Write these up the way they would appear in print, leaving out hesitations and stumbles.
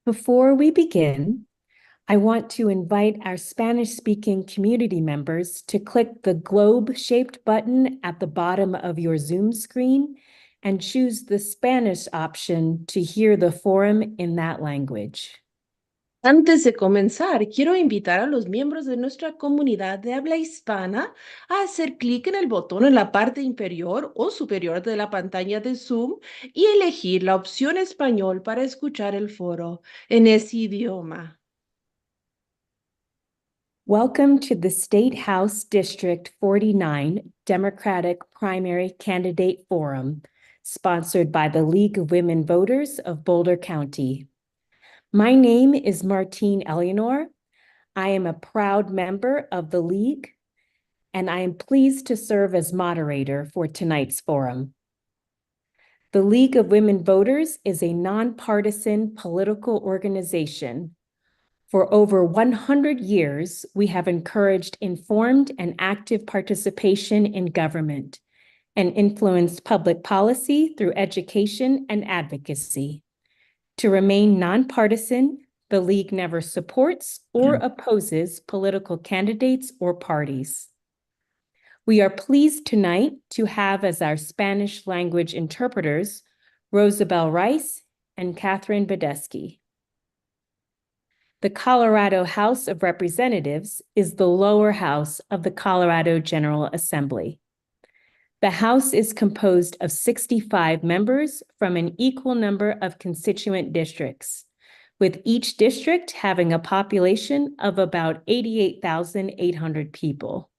Before we begin, I want to invite our Spanish-speaking community members to click the globe-shaped button at the bottom of your Zoom screen and choose the Spanish option to hear the forum in that language. Antes de comenzar, quiero invitar a los miembros de nuestra comunidad de habla hispana a hacer clic en el botón en la parte inferior o superior de la pantalla de Zoom y elegir la opción español para escuchar el foro en ese idioma. Welcome to the State House District 49 Democratic Primary Candidate Forum, sponsored by the League of Women Voters of Boulder County. My name is Martine Eleanor. I am a proud member of the League, and I am pleased to serve as moderator for tonight's forum. The League of Women Voters is a nonpartisan political organization. For over 100 years, we have encouraged informed and active participation in government and influenced public policy through education and advocacy. To remain nonpartisan, the League never supports or opposes political candidates or parties. We are pleased tonight to have as our Spanish language interpreters, Rosabelle Rice and Catherine Badesky. The Colorado House of Representatives is the lower house of the Colorado General Assembly. The House is composed of 65 members from an equal number of constituent districts, with each district having a population of about 88,800 people.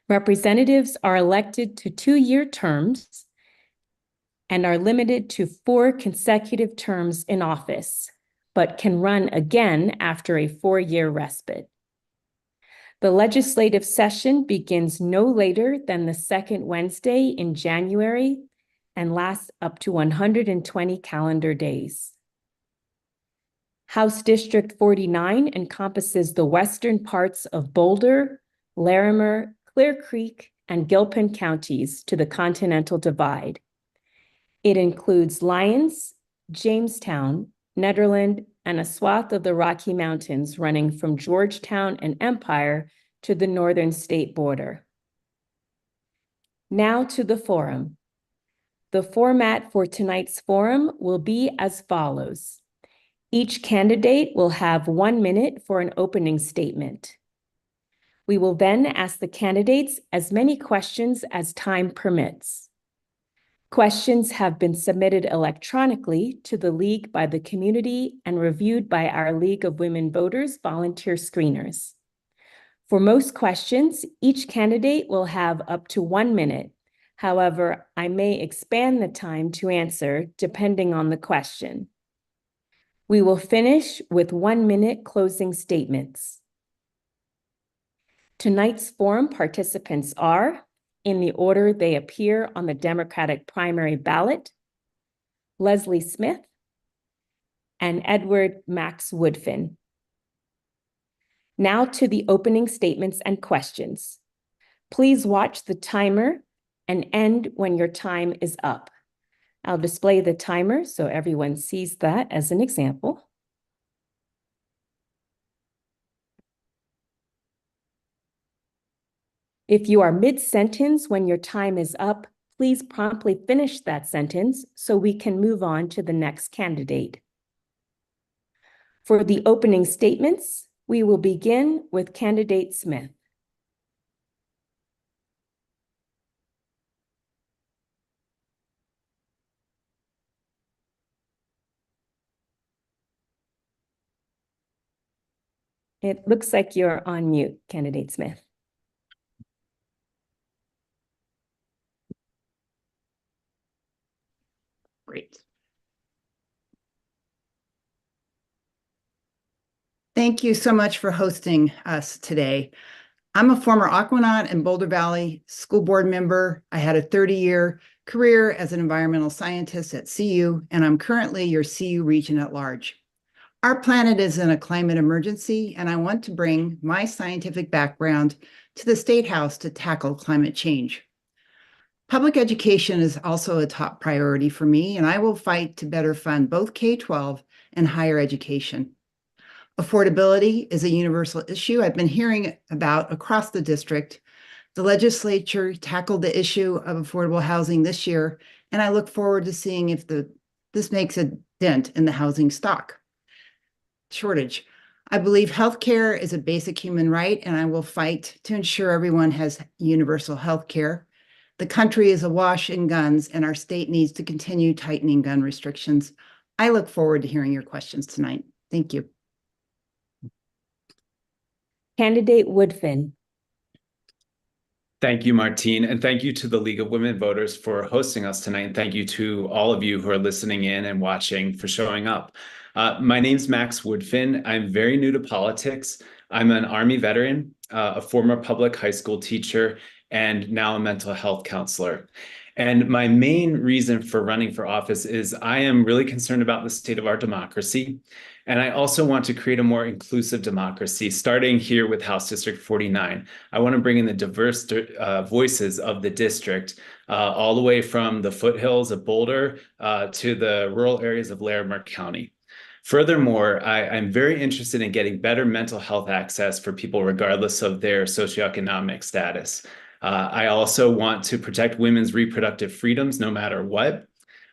Representatives are elected to 2-year terms and are limited to 4 consecutive terms in office, but can run again after a 4-year respite. The legislative session begins no later than the second Wednesday in January and lasts up to 120 calendar days. House District 49 encompasses the western parts of Boulder, Larimer, Clear Creek, and Gilpin counties to the Continental Divide. It includes Lyons, Jamestown, Nederland, and a swath of the Rocky Mountains running from Georgetown and Empire to the northern state border. Now to the forum. The format for tonight's forum will be as follows. Each candidate will have 1 minute for an opening statement. We will then ask the candidates as many questions as time permits. Questions have been submitted electronically to the League by the community and reviewed by our League of Women Voters volunteer screeners. For most questions, each candidate will have up to 1 minute. However, I may expand the time to answer depending on the question. We will finish with 1-minute closing statements. Tonight's forum participants are, in the order they appear on the Democratic primary ballot, Leslie Smith and Edward Max Woodfin. Now to the opening statements and questions. Please watch the timer and end when your time is up. I'll display the timer so everyone sees that as an example. If you are mid-sentence when your time is up, please promptly finish that sentence so we can move on to the next candidate. For the opening statements, we will begin with candidate Smith. It looks like you're on mute, candidate Smith. Great. Thank you so much for hosting us today. I'm a former Aquanaut and Boulder Valley school board member. I had a 30-year career as an environmental scientist at CU, and I'm currently your CU region at large. Our planet is in a climate emergency, and I want to bring my scientific background to the State House to tackle climate change. Public education is also a top priority for me, and I will fight to better fund both K-12 and higher education. Affordability is a universal issue I've been hearing about across the district. The legislature tackled the issue of affordable housing this year, and I look forward to seeing if this makes a dent in the housing stock shortage. I believe healthcare is a basic human right, and I will fight to ensure everyone has universal healthcare. The country is awash in guns, and our state needs to continue tightening gun restrictions. I look forward to hearing your questions tonight. Thank you. Candidate Woodfin. Thank you, Martine, and thank you to the League of Women Voters for hosting us tonight. And thank you to all of you who are listening in and watching for showing up. My name's Max Woodfin. I'm very new to politics. I'm an Army veteran, a former public high school teacher, and now a mental health counselor. And my main reason for running for office is I am really concerned about the state of our democracy. And I also want to create a more inclusive democracy, starting here with House District 49. I want to bring in the diverse voices of the district, all the way from the foothills of Boulder to the rural areas of Larimer County. Furthermore, I'm very interested in getting better mental health access for people regardless of their socioeconomic status. I also want to protect women's reproductive freedoms no matter what,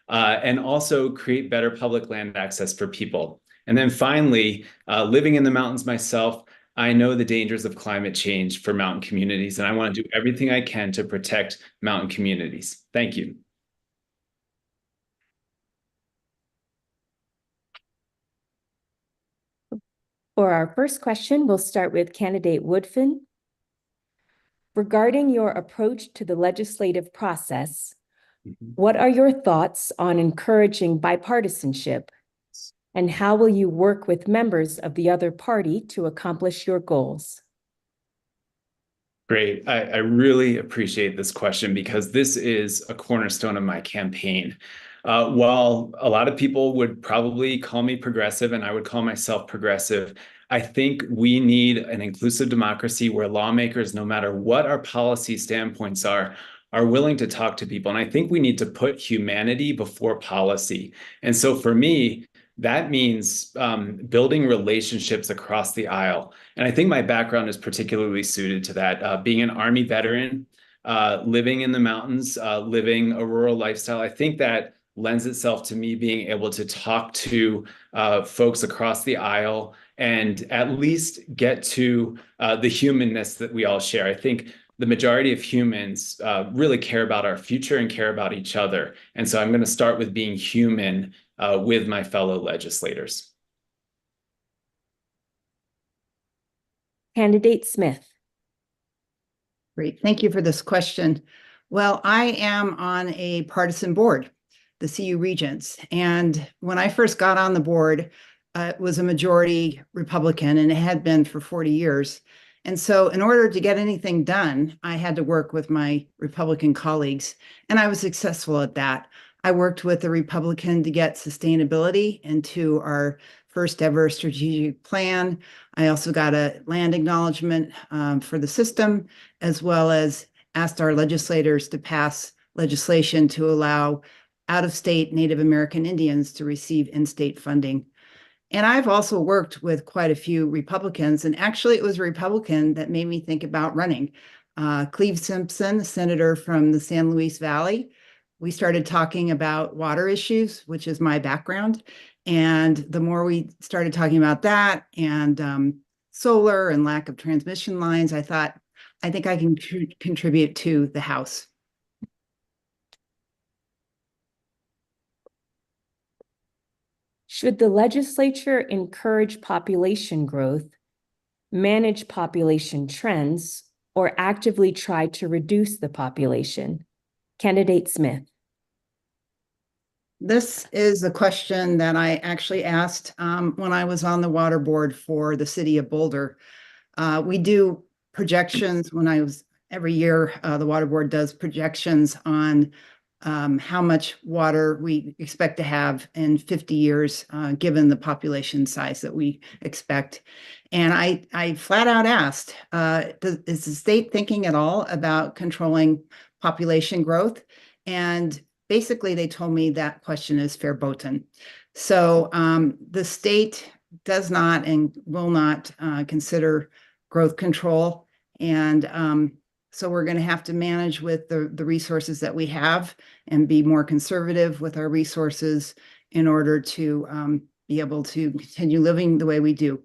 and also create better public land access for people. And then finally, living in the mountains myself, I know the dangers of climate change for mountain communities, and I want to do everything I can to protect mountain communities. Thank you. For our first question, we'll start with candidate Woodfin. Regarding your approach to the legislative process, what are your thoughts on encouraging bipartisanship? And how will you work with members of the other party to accomplish your goals? Great. I really appreciate this question because this is a cornerstone of my campaign. While a lot of people would probably call me progressive, and I would call myself progressive, I think we need an inclusive democracy where lawmakers, no matter what our policy standpoints are willing to talk to people. And I think we need to put humanity before policy. And so for me, that means building relationships across the aisle. And I think my background is particularly suited to that. Being an Army veteran, living in the mountains, living a rural lifestyle, I think that lends itself to me being able to talk to folks across the aisle and at least get to the humanness that we all share. I think the majority of humans really care about our future and care about each other. And so I'm going to start with being human with my fellow legislators. Candidate Smith. Great. Thank you for this question. Well, I am on a partisan board, the CU Regents. And when I first got on the board, it was a majority Republican, and it had been for 40 years. And so in order to get anything done, I had to work with my Republican colleagues, and I was successful at that. I worked with the Republican to get sustainability into our first ever strategic plan. I also got a land acknowledgement for the system, as well as asked our legislators to pass legislation to allow out-of-state Native American Indians to receive in-state funding. And I've also worked with quite a few Republicans, and actually it was a Republican that made me think about running. Cleve Simpson, the senator from the San Luis Valley. We started talking about water issues, which is my background. And the more we started talking about that and solar and lack of transmission lines, I thought, I think I can contribute to the House. Should the legislature encourage population growth, manage population trends, or actively try to reduce the population? Candidate Smith. This is a question that I actually asked when I was on the water board for the city of Boulder. We do projections every year, the water board does projections on how much water we expect to have in 50 years, given the population size that we expect. And I flat out asked, is the state thinking at all about controlling population growth? And basically, they told me that question is verboten. So the state does not and will not consider growth control. And so we're going to have to manage with the resources that we have and be more conservative with our resources in order to be able to continue living the way we do.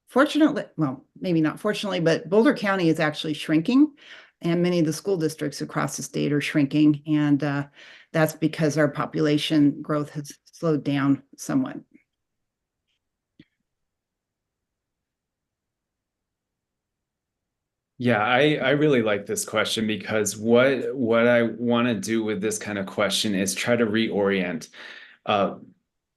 Fortunately, well, maybe not fortunately, but Boulder County is actually shrinking, and many of the school districts across the state are shrinking. And that's because our population growth has slowed down somewhat. Yeah, I really like this question because what I want to do with this kind of question is try to reorient. Uh,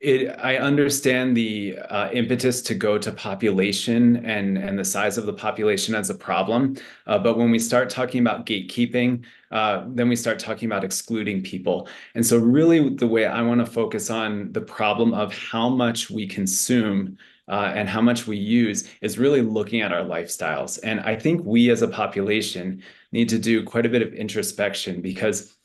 I understand the impetus to go to population and the size of the population as a problem, but when we start talking about gatekeeping, then we start talking about excluding people. And so really the way I want to focus on the problem of how much we consume and how much we use is really looking at our lifestyles. And I think we as a population need to do quite a bit of introspection because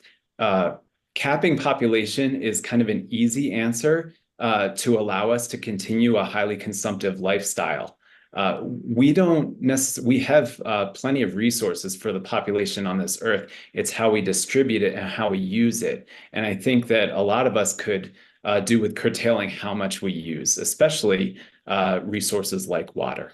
capping population is kind of an easy answer to allow us to continue a highly consumptive lifestyle. We have plenty of resources for the population on this earth. It's how we distribute it and how we use it. And I think that a lot of us could do with curtailing how much we use, especially resources like water.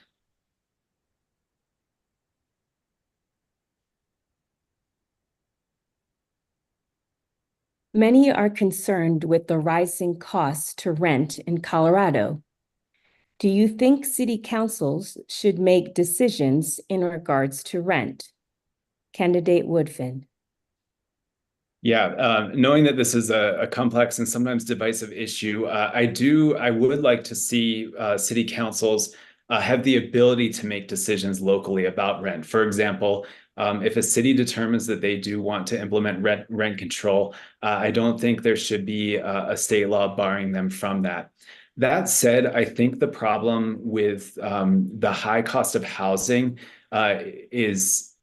Many are concerned with the rising costs to rent in Colorado. Do you think city councils should make decisions in regards to rent? Candidate Woodfin. Yeah, knowing that this is a complex and sometimes divisive issue, I would like to see city councils have the ability to make decisions locally about rent. For example, if a city determines that they do want to implement rent control, I don't think there should be a state law barring them from that. That said, I think the problem with the high cost of housing is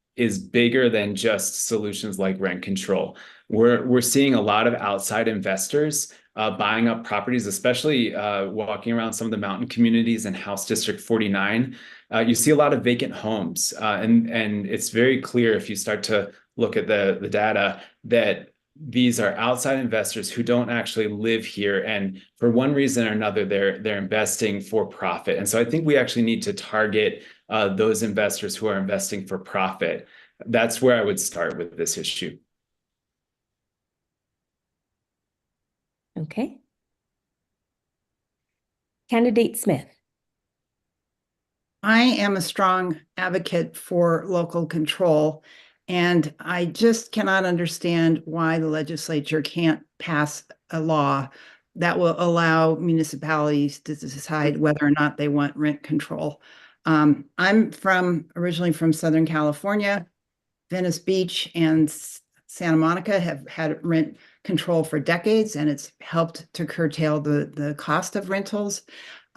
bigger than just solutions like rent control. We're seeing a lot of outside investors buying up properties, especially walking around some of the mountain communities in House District 49. You see a lot of vacant homes, and it's very clear if you start to look at the data that these are outside investors who don't actually live here, and for one reason or another, they're investing for profit. And so I think we actually need to target those investors who are investing for profit. That's where I would start with this issue. Okay. Candidate Smith. I am a strong advocate for local control, and I just cannot understand why the legislature can't pass a law that will allow municipalities to decide whether or not they want rent control. I'm originally from Southern California. Venice Beach and Santa Monica have had rent control for decades, and it's helped to curtail the cost of rentals.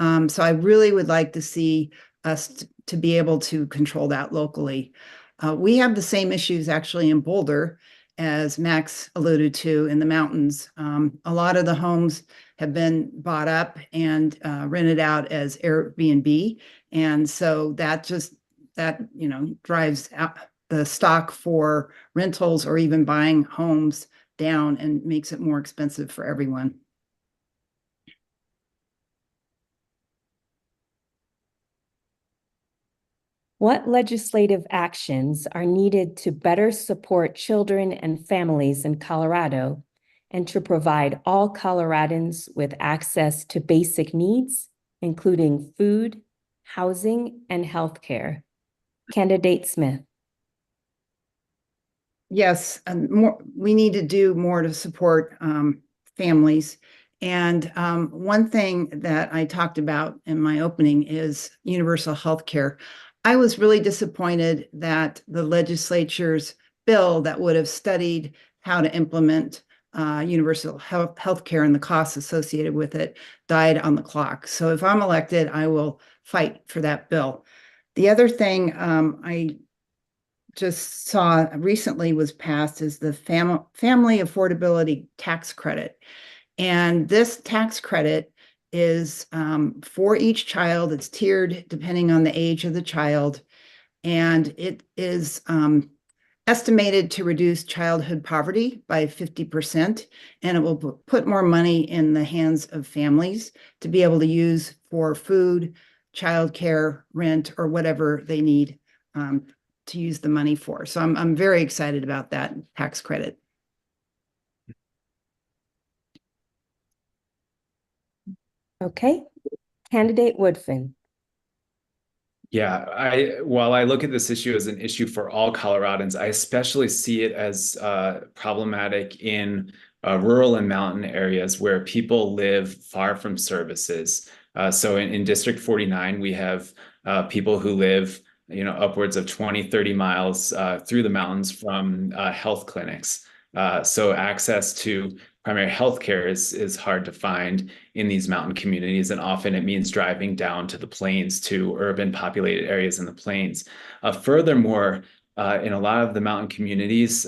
So I really would like to see us to be able to control that locally. We have the same issues actually in Boulder, as Max alluded to, in the mountains. A lot of the homes have been bought up and rented out as Airbnb. And so that drives out the stock for rentals or even buying homes down and makes it more expensive for everyone. What legislative actions are needed to better support children and families in Colorado and to provide all Coloradans with access to basic needs, including food, housing, and healthcare? Candidate Smith. Yes, and we need to do more to support families. And one thing that I talked about in my opening is universal health care. I was really disappointed that the legislature's bill that would have studied how to implement universal health care and the costs associated with it died on the clock. So if I'm elected, I will fight for that bill. The other thing I just saw recently was passed is the family affordability tax credit. And this tax credit is for each child. It's tiered depending on the age of the child. And it is estimated to reduce childhood poverty by 50%. And it will put more money in the hands of families to be able to use for food, childcare, rent, or whatever they need to use the money for. So I'm very excited about that tax credit. Okay. Candidate Woodfin. Yeah, while I look at this issue as an issue for all Coloradans, I especially see it as problematic in rural and mountain areas where people live far from services. So in District 49, we have people who live, upwards of 20, 30 miles through the mountains from health clinics. So access to primary health care is hard to find in these mountain communities, and often it means driving down to the plains, to urban populated areas in the plains. Furthermore, in a lot of the mountain communities,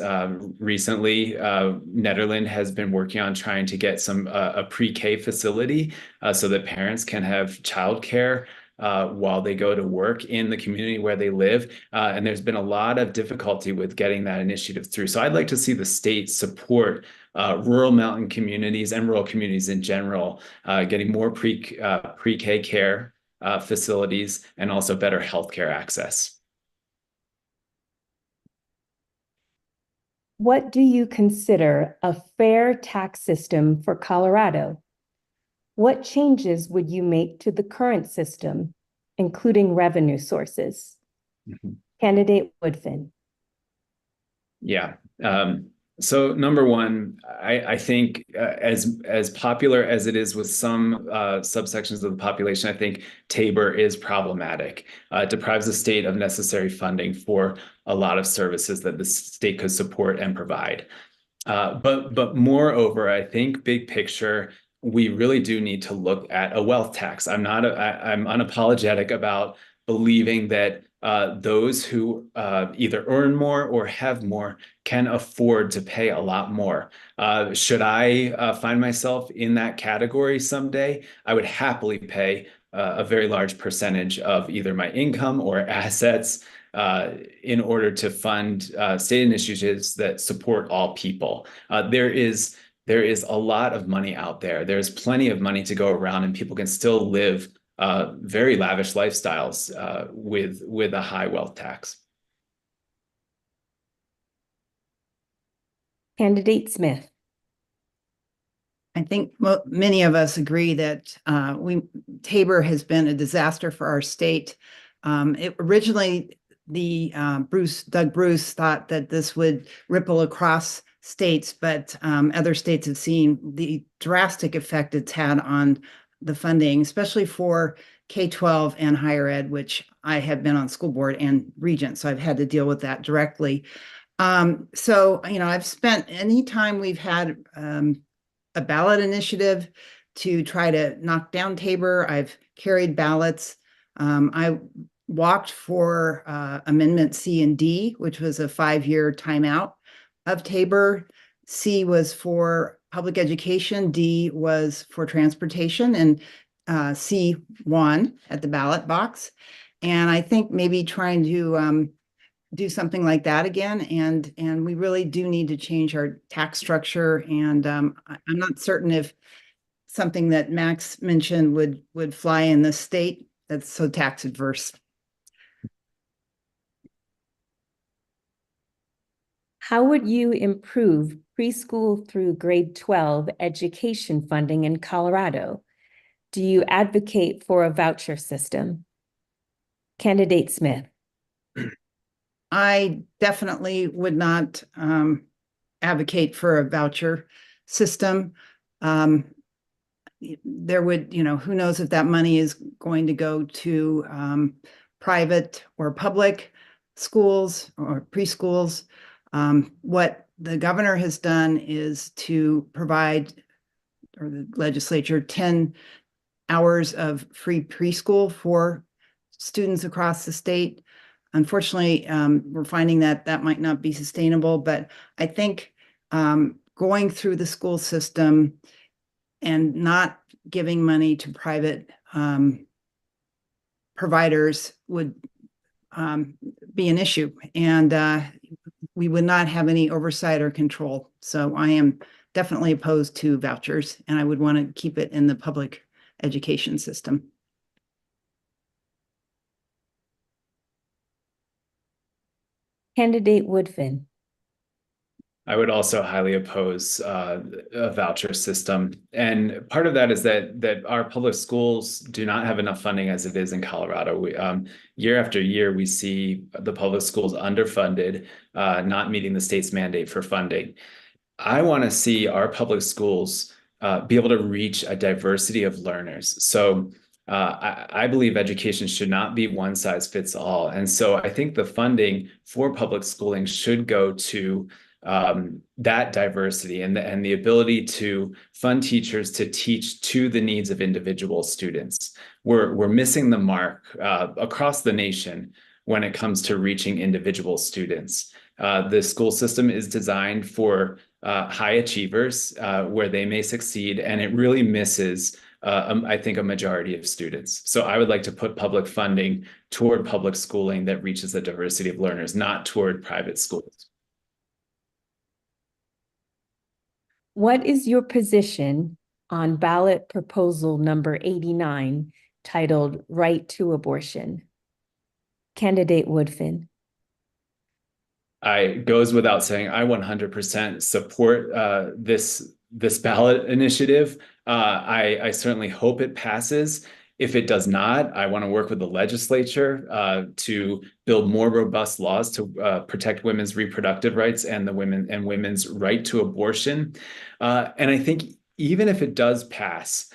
recently, Nederland has been working on trying to get a pre-K facility so that parents can have childcare while they go to work in the community where they live. And there's been a lot of difficulty with getting that initiative through. So I'd like to see the state support rural mountain communities and rural communities in general, getting more pre-K care facilities and also better healthcare access. What do you consider a fair tax system for Colorado? What changes would you make to the current system, including revenue sources? Candidate Woodfin. Yeah. So number one, I think as popular as it is with some subsections of the population, I think Tabor is problematic. It deprives the state of necessary funding for a lot of services that the state could support and provide. But moreover, I think big picture, we really do need to look at a wealth tax. I'm unapologetic about believing that those who either earn more or have more can afford to pay a lot more. Should I find myself in that category someday, I would happily pay a very large percentage of either my income or assets in order to fund state initiatives that support all people. There is a lot of money out there. There's plenty of money to go around, and people can still live very lavish lifestyles with a high wealth tax. Candidate Smith. I think many of us agree that Tabor has been a disaster for our state. Originally, Doug Bruce thought that this would ripple across states, but other states have seen the drastic effect it's had on the funding, especially for K-12 and higher ed, which I have been on school board and regent, so I've had to deal with that directly. So, I've spent any time we've had a ballot initiative to try to knock down Tabor. I've carried ballots. I walked for Amendment C and D, which was a 5-year timeout of Tabor. C was for public education, D was for transportation, and C won at the ballot box. And I think maybe trying to do something like that again, and we really do need to change our tax structure. And I'm not certain if something that Max mentioned would fly in the state that's so tax adverse. How would you improve preschool through grade 12 education funding in Colorado? Do you advocate for a voucher system? Candidate Smith. I definitely would not advocate for a voucher system. There would, who knows if that money is going to go to private or public schools or preschools. What the governor has done is to provide, or the legislature, 10 hours of free preschool for students across the state. Unfortunately, we're finding that that might not be sustainable, but I think going through the school system and not giving money to private providers would be an issue, and we would not have any oversight or control. So I am definitely opposed to vouchers, and I would want to keep it in the public education system. Candidate Woodfin. I would also highly oppose a voucher system. And part of that is that our public schools do not have enough funding as it is in Colorado. Year after year, we see the public schools underfunded, not meeting the state's mandate for funding. I want to see our public schools be able to reach a diversity of learners. So I believe education should not be one size fits all. And so I think the funding for public schooling should go to that diversity and the ability to fund teachers to teach to the needs of individual students. We're missing the mark across the nation when it comes to reaching individual students. The school system is designed for high achievers where they may succeed, and it really misses, I think, a majority of students. So I would like to put public funding toward public schooling that reaches the diversity of learners, not toward private schools. What is your position on ballot proposal number 89, titled Right to Abortion? Candidate Woodfin. I goes without saying, I 100% support this ballot initiative. I certainly hope it passes. If it does not, I want to work with the legislature to build more robust laws to protect women's reproductive rights and women's right to abortion. And I think even if it does pass,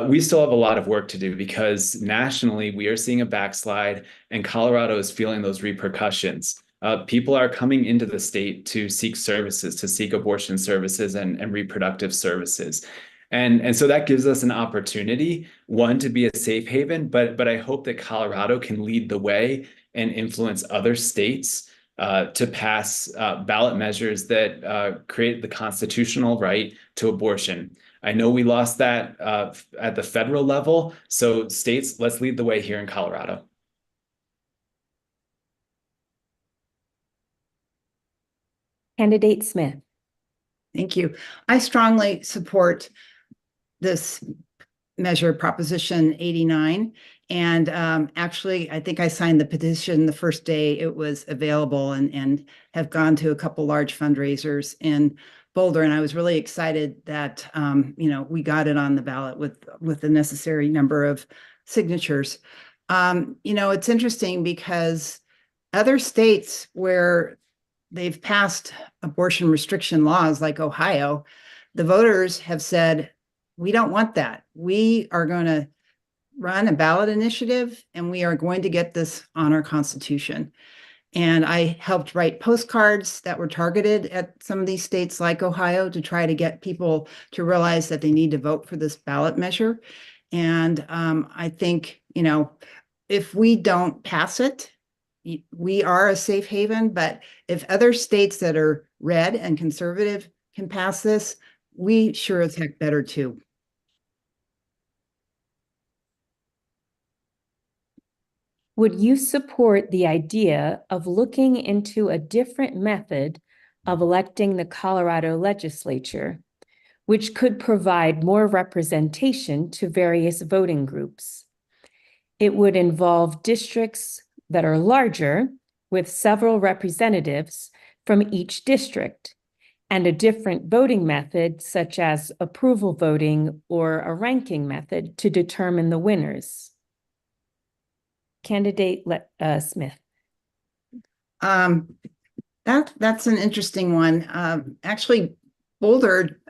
we still have a lot of work to do, because nationally we are seeing a backslide, and Colorado is feeling those repercussions. People are coming into the state to seek services, to seek abortion services and reproductive services. And so that gives us an opportunity, one, to be a safe haven, but I hope that Colorado can lead the way and influence other states to pass ballot measures that create the constitutional right to abortion. I know we lost that at the federal level, so states, let's lead the way here in Colorado. Candidate Smith. Thank you. I strongly support this measure, Proposition 89. And actually, I think I signed the petition the first day it was available, and have gone to a couple large fundraisers in Boulder. And I was really excited that we got it on the ballot with the necessary number of signatures. It's interesting because other states where they've passed abortion restriction laws, like Ohio, the voters have said, we don't want that. We are going to run a ballot initiative, and we are going to get this on our Constitution. And I helped write postcards that were targeted at some of these states like Ohio to try to get people to realize that they need to vote for this ballot measure. And I think, if we don't pass it, we are a safe haven. But if other states that are red and conservative can pass this, we sure as heck better too. Would you support the idea of looking into a different method of electing the Colorado legislature, which could provide more representation to various voting groups? It would involve districts that are larger, with several representatives from each district, and a different voting method, such as approval voting or a ranking method, to determine the winners. Candidate Smith. That's an interesting one. Actually, Boulder,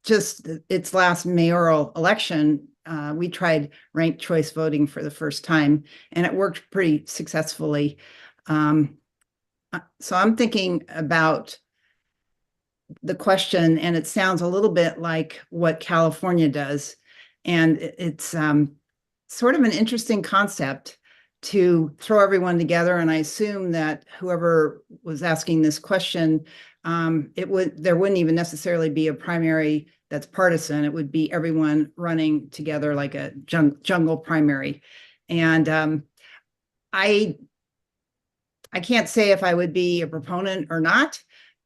just its last mayoral election, we tried ranked choice voting for the first time, and it worked pretty successfully. So I'm thinking about the question, and it sounds a little bit like what California does. And it's sort of an interesting concept to throw everyone together. And I assume that whoever was asking this question, there wouldn't even necessarily be a primary that's partisan. It would be everyone running together like a jungle primary. And I can't say if I would be a proponent or not,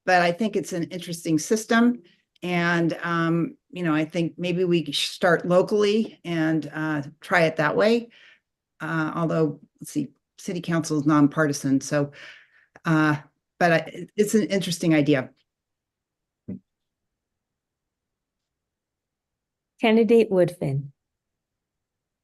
but I think it's an interesting system. And, I think maybe we should start locally and try it that way. Although, let's see, city council is nonpartisan. So, but it's an interesting idea. Candidate Woodfin.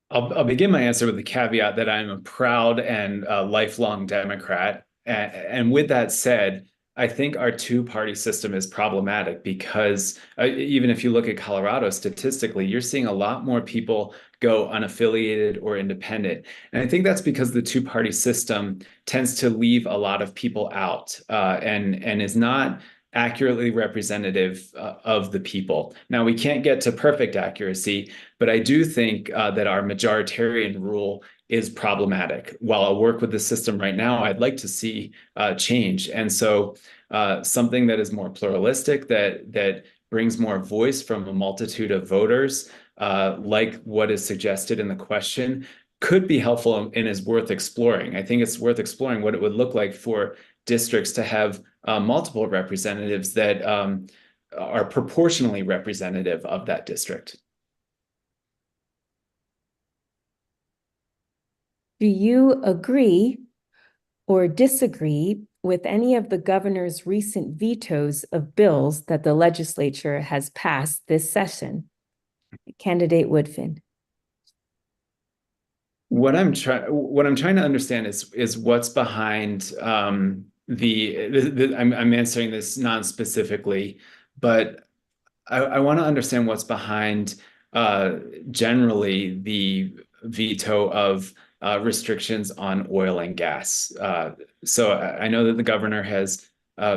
I'll begin my answer with the caveat that I'm a proud and lifelong Democrat. And with that said, I think our two-party system is problematic because even if you look at Colorado statistically, you're seeing a lot more people go unaffiliated or independent. And I think that's because the two-party system tends to leave a lot of people out and is not accurately representative of the people. Now, we can't get to perfect accuracy, but I do think that our majoritarian rule is problematic. While I'll work with the system right now, I'd like to see change. And so something that is more pluralistic, that brings more voice from a multitude of voters, like what is suggested in the question, could be helpful and is worth exploring. I think it's worth exploring what it would look like for districts to have multiple representatives that are proportionally representative of that district. Do you agree or disagree with any of the governor's recent vetoes of bills that the legislature has passed this session? Candidate Woodfin. What I'm trying to understand is what's behind I'm answering this non-specifically, but I want to understand what's behind generally the veto of restrictions on oil and gas. So I know that the governor has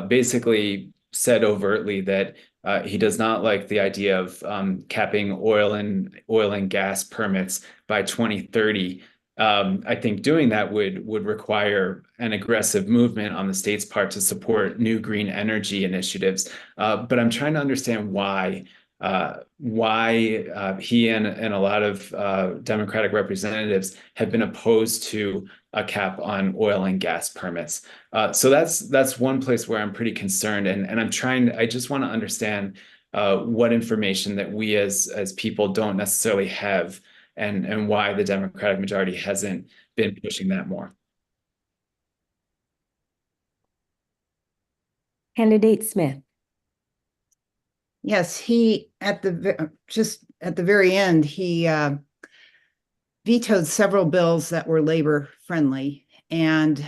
basically said overtly that he does not like the idea of capping oil and gas permits by 2030. I think doing that would require an aggressive movement on the state's part to support new green energy initiatives. But I'm trying to understand why he and a lot of Democratic representatives have been opposed to a cap on oil and gas permits. So that's one place where I'm pretty concerned, and I just want to understand what information that we as people don't necessarily have, and why the Democratic majority hasn't been pushing that more. Candidate Smith. Yes, he just at the very end, he vetoed several bills that were labor friendly. And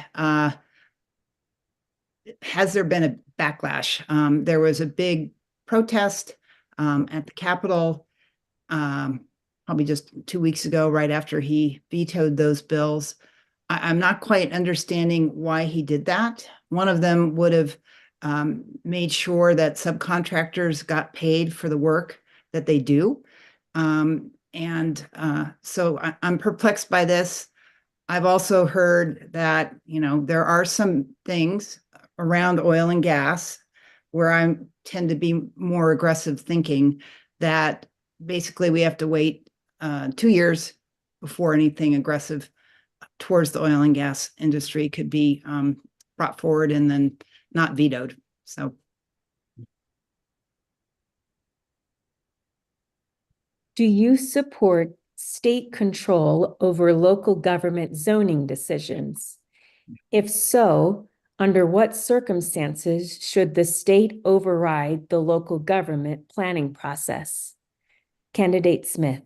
has there been a backlash? There was a big protest at the Capitol probably just 2 weeks ago, right after he vetoed those bills. I'm not quite understanding why he did that. One of them would have made sure that subcontractors got paid for the work that they do. So I'm perplexed by this. I've also heard that, there are some things around oil and gas where I tend to be more aggressive thinking that basically we have to wait 2 years before anything aggressive towards the oil and gas industry could be brought forward and then not vetoed. So. Do you support state control over local government zoning decisions? If so, under what circumstances should the state override the local government planning process? Candidate Smith.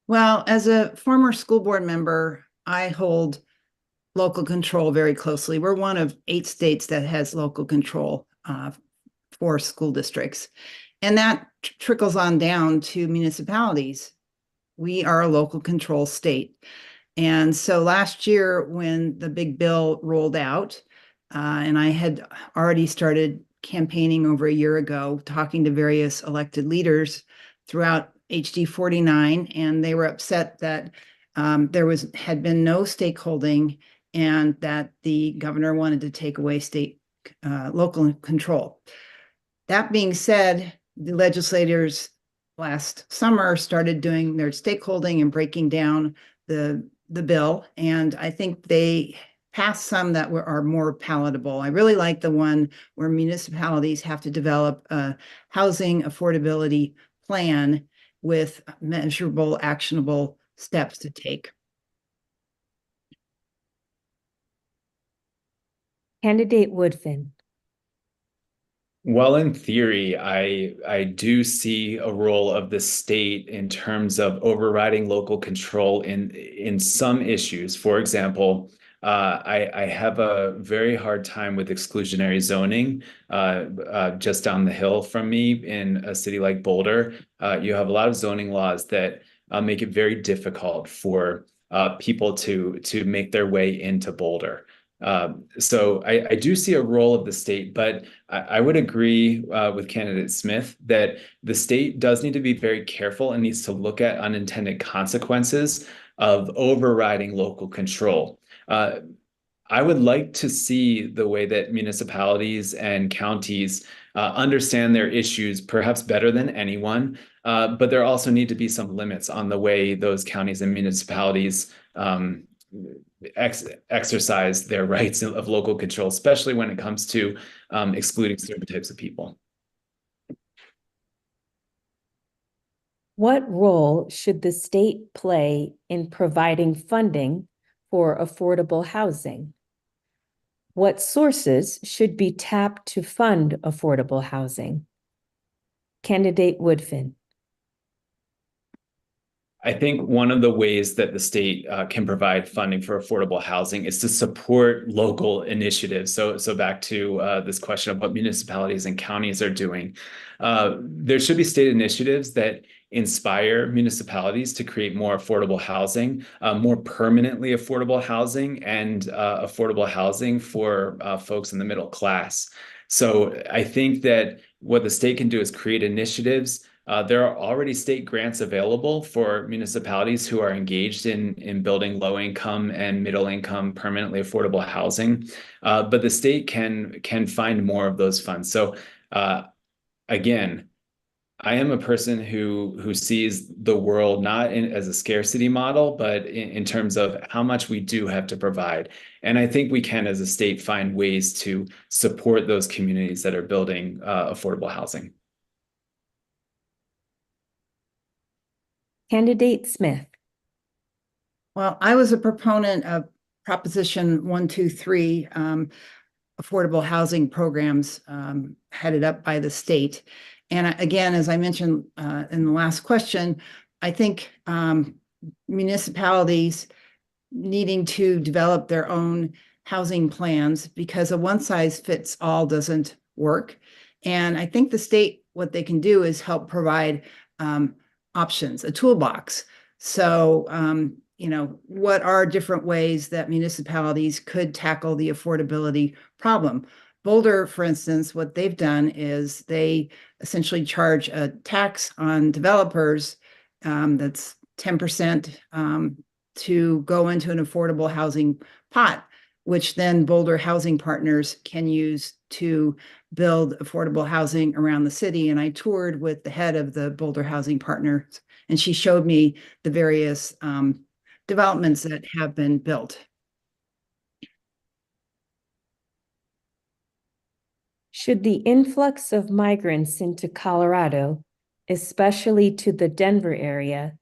Well, as a former school board member, I hold local control very closely. We're one of 8 states that has local control for school districts. And that trickles on down to municipalities. We are a local control state. And so last year when the big bill rolled out, and I had already started campaigning over a year ago, talking to various elected leaders throughout HD 49, and they were upset that there had been no stakeholding and that the governor wanted to take away state local control. That being said, the legislators last summer started doing their stakeholding and breaking down the bill, and I think they passed some that are more palatable. I really like the one where municipalities have to develop a housing affordability plan with measurable, actionable steps to take. Candidate Woodfin. Well, in theory, I do see a role of the state in terms of overriding local control in some issues. For example, I have a very hard time with exclusionary zoning. Just down the hill from me in a city like Boulder, you have a lot of zoning laws that make it very difficult for people to make their way into Boulder. So I do see a role of the state, but I would agree with candidate Smith that the state does need to be very careful and needs to look at unintended consequences of overriding local control. I would like to see the way that municipalities and counties understand their issues perhaps better than anyone, but there also need to be some limits on the way those counties and municipalities exercise their rights of local control, especially when it comes to excluding certain types of people. What role should the state play in providing funding for affordable housing? What sources should be tapped to fund affordable housing? Candidate Woodfin. I think one of the ways that the state can provide funding for affordable housing is to support local initiatives. So back to this question of what municipalities and counties are doing. There should be state initiatives that inspire municipalities to create more affordable housing, more permanently affordable housing, and affordable housing for folks in the middle class. So I think that what the state can do is create initiatives. There are already state grants available for municipalities who are engaged in building low-income and middle-income permanently affordable housing, but the state can find more of those funds. So again, I am a person who sees the world not as a scarcity model, but in terms of how much we do have to provide. And I think we can, as a state, find ways to support those communities that are building affordable housing. Candidate Smith. Well, I was a proponent of Proposition 123, affordable housing programs headed up by the state. And again, as I mentioned in the last question, I think municipalities needing to develop their own housing plans, because a one-size-fits-all doesn't work. And I think the state, what they can do is help provide options, a toolbox. So, what are different ways that municipalities could tackle the affordability problem? Boulder, for instance, what they've done is they essentially charge a tax on developers that's 10% to go into an affordable housing pot, which then Boulder Housing Partners can use to build affordable housing around the city. And I toured with the head of the Boulder Housing Partners, and she showed me the various developments that have been built. Should the influx of migrants into Colorado, especially to the Denver area,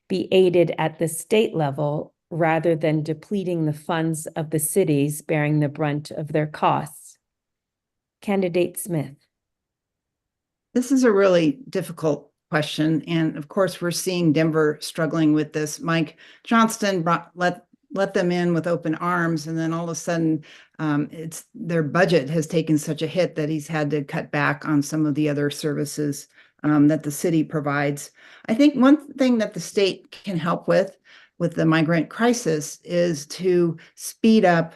be aided at the state level rather than depleting the funds of the cities bearing the brunt of their costs? Candidate Smith. This is a really difficult question. And of course, we're seeing Denver struggling with this. Mike Johnston let them in with open arms, and then all of a sudden their budget has taken such a hit that he's had to cut back on some of the other services that the city provides. I think one thing that the state can help with the migrant crisis is to speed up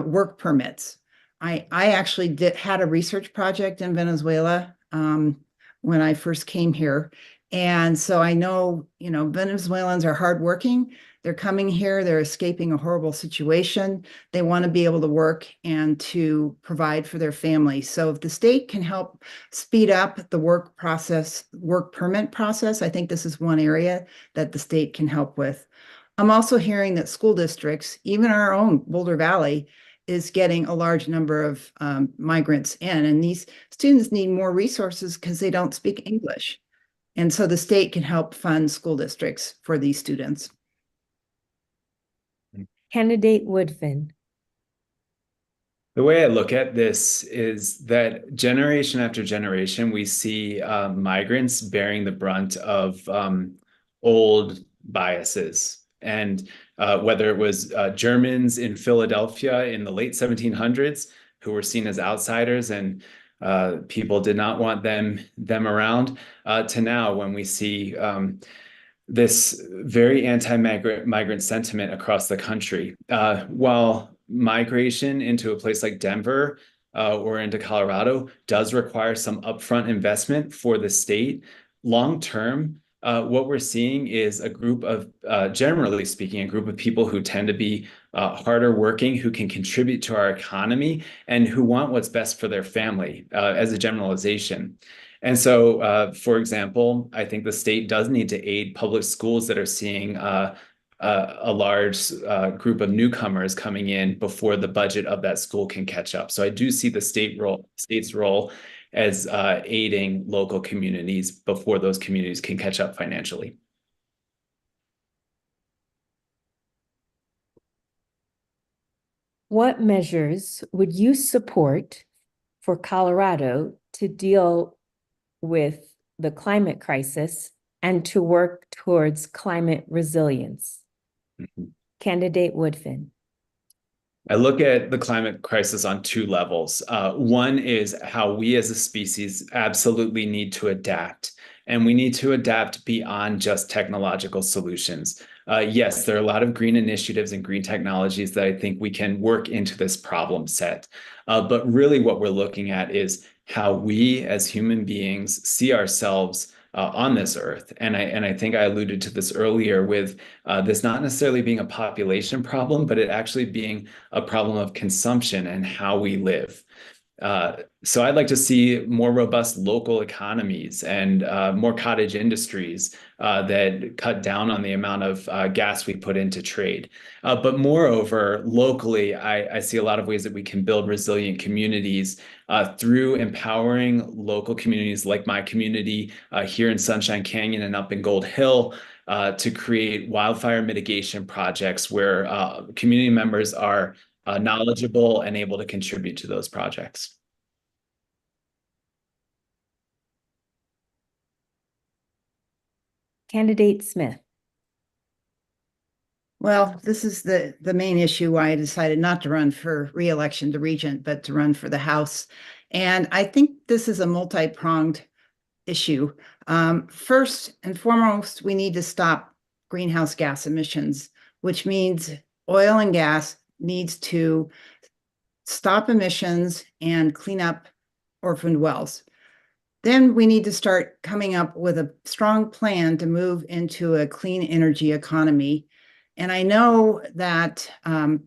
work permits. I actually had a research project in Venezuela when I first came here. And so I know, Venezuelans are hardworking. They're coming here, they're escaping a horrible situation. They want to be able to work and to provide for their family. So if the state can help speed up the work permit process, I think this is one area that the state can help with. I'm also hearing that school districts, even our own Boulder Valley, is getting a large number of migrants in, and these students need more resources because they don't speak English. And so the state can help fund school districts for these students. Candidate Woodfin. The way I look at this is that generation after generation, we see migrants bearing the brunt of old biases. And whether it was Germans in Philadelphia in the late 1700s who were seen as outsiders and people did not want them around, to now when we see this very anti-migrant sentiment across the country. While migration into a place like Denver or into Colorado does require some upfront investment for the state, long term, what we're seeing is a group of, generally speaking, a group of people who tend to be harder working, who can contribute to our economy, and who want what's best for their family, as a generalization. And so, for example, I think the state does need to aid public schools that are seeing a large group of newcomers coming in before the budget of that school can catch up. So I do see the state's role as aiding local communities before those communities can catch up financially. What measures would you support for Colorado to deal with the climate crisis and to work towards climate resilience? Candidate Woodfin. I look at the climate crisis on two levels. One is how we as a species absolutely need to adapt, and we need to adapt beyond just technological solutions. Yes, there are a lot of green initiatives and green technologies that I think we can work into this problem set. But really what we're looking at is how we as human beings see ourselves on this earth. And I think I alluded to this earlier with this not necessarily being a population problem, but it actually being a problem of consumption and how we live. So I'd like to see more robust local economies and more cottage industries that cut down on the amount of gas we put into trade. But moreover, locally, I see a lot of ways that we can build resilient communities through empowering local communities like my community here in Sunshine Canyon and up in Gold Hill to create wildfire mitigation projects where community members are knowledgeable and able to contribute to those projects. Candidate Smith. Well, this is the main issue why I decided not to run for re-election to Regent, but to run for the House. And I think this is a multi-pronged issue. First and foremost, we need to stop greenhouse gas emissions, which means oil and gas needs to stop emissions and clean up orphaned wells. Then we need to start coming up with a strong plan to move into a clean energy economy. And I know that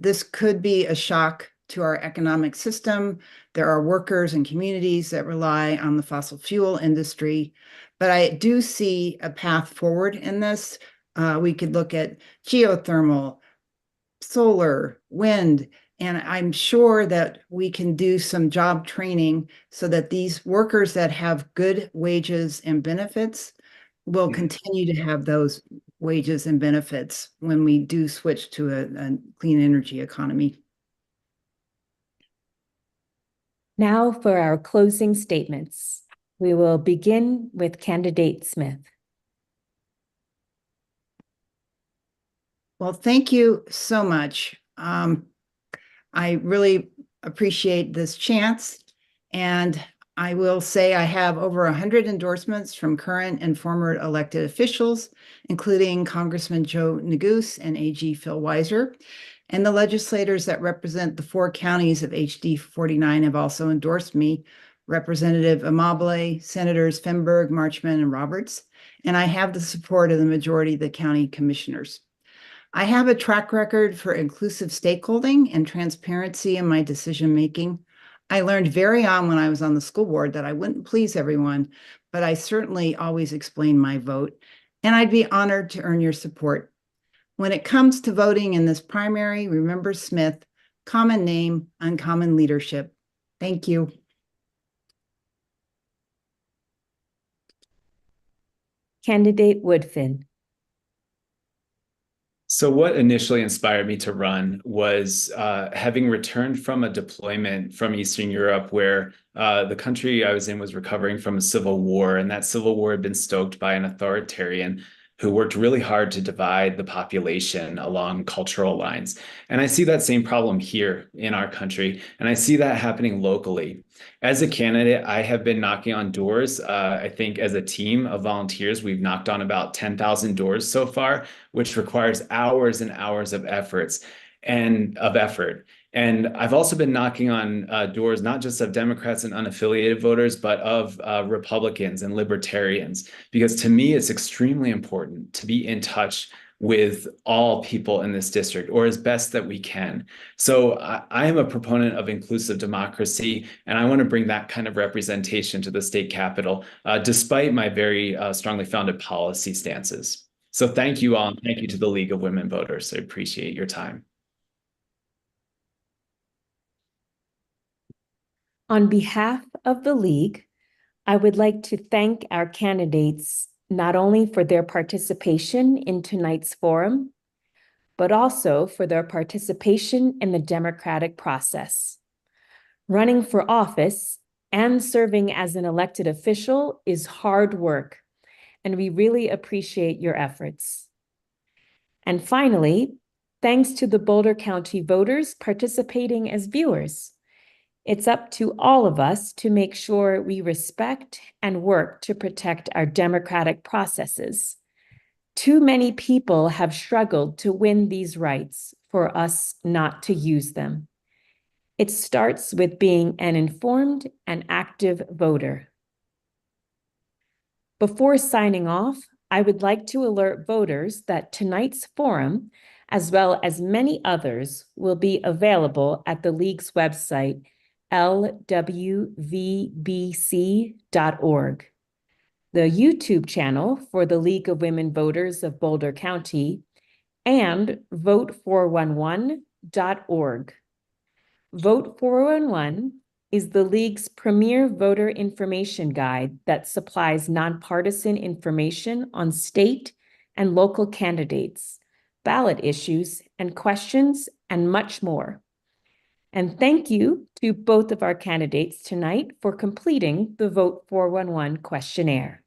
this could be a shock to our economic system. There are workers and communities that rely on the fossil fuel industry, but I do see a path forward in this. We could look at geothermal, solar, wind, and I'm sure that we can do some job training so that these workers that have good wages and benefits will continue to have those wages and benefits when we do switch to a clean energy economy. Now for our closing statements. We will begin with Candidate Smith. Well, thank you so much. I really appreciate this chance. And I will say I have over 100 endorsements from current and former elected officials, including Congressman Joe Neguse and AG Phil Weiser. And the legislators that represent the 4 counties of HD 49 have also endorsed me, Representative Amabile, Senators Fenberg, Marchman, and Roberts. And I have the support of the majority of the county commissioners. I have a track record for inclusive stakeholding and transparency in my decision-making. I learned very on when I was on the school board that I wouldn't please everyone, but I certainly always explain my vote, and I'd be honored to earn your support. When it comes to voting in this primary, remember Smith, common name, uncommon leadership. Thank you. Candidate Woodfin. So what initially inspired me to run was having returned from a deployment from Eastern Europe where the country I was in was recovering from a civil war, and that civil war had been stoked by an authoritarian who worked really hard to divide the population along cultural lines. And I see that same problem here in our country, and I see that happening locally. As a candidate, I have been knocking on doors. I think as a team of volunteers, we've knocked on about 10,000 doors so far, which requires hours and hours of effort. And I've also been knocking on doors, not just of Democrats and unaffiliated voters, but of Republicans and libertarians, because to me, it's extremely important to be in touch with all people in this district, or as best that we can. So I am a proponent of inclusive democracy, and I want to bring that kind of representation to the state capitol, despite my very strongly founded policy stances. So thank you all, and thank you to the League of Women Voters. I appreciate your time. On behalf of the League, I would like to thank our candidates not only for their participation in tonight's forum, but also for their participation in the democratic process. Running for office and serving as an elected official is hard work, and we really appreciate your efforts. And finally, thanks to the Boulder County voters participating as viewers. It's up to all of us to make sure we respect and work to protect our democratic processes. Too many people have struggled to win these rights for us not to use them. It starts with being an informed and active voter. Before signing off, I would like to alert voters that tonight's forum, as well as many others, will be available at the League's website, lwvbc.org. The YouTube channel for the League of Women Voters of Boulder County, and vote411.org. Vote 411 is the League's premier voter information guide that supplies nonpartisan information on state and local candidates, ballot issues and questions, and much more. And thank you to both of our candidates tonight for completing the Vote 411 questionnaire.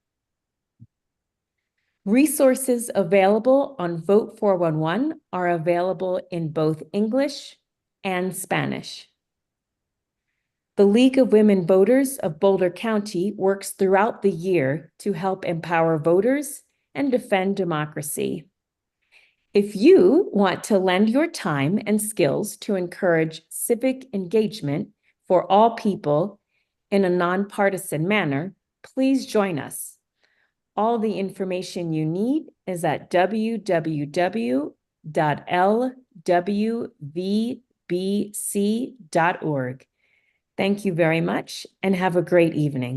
Resources available on Vote 411 are available in both English and Spanish. The League of Women Voters of Boulder County works throughout the year to help empower voters and defend democracy. If you want to lend your time and skills to encourage civic engagement for all people in a nonpartisan manner, please join us. All the information you need is at www.lwvbc.org. Thank you very much and have a great evening.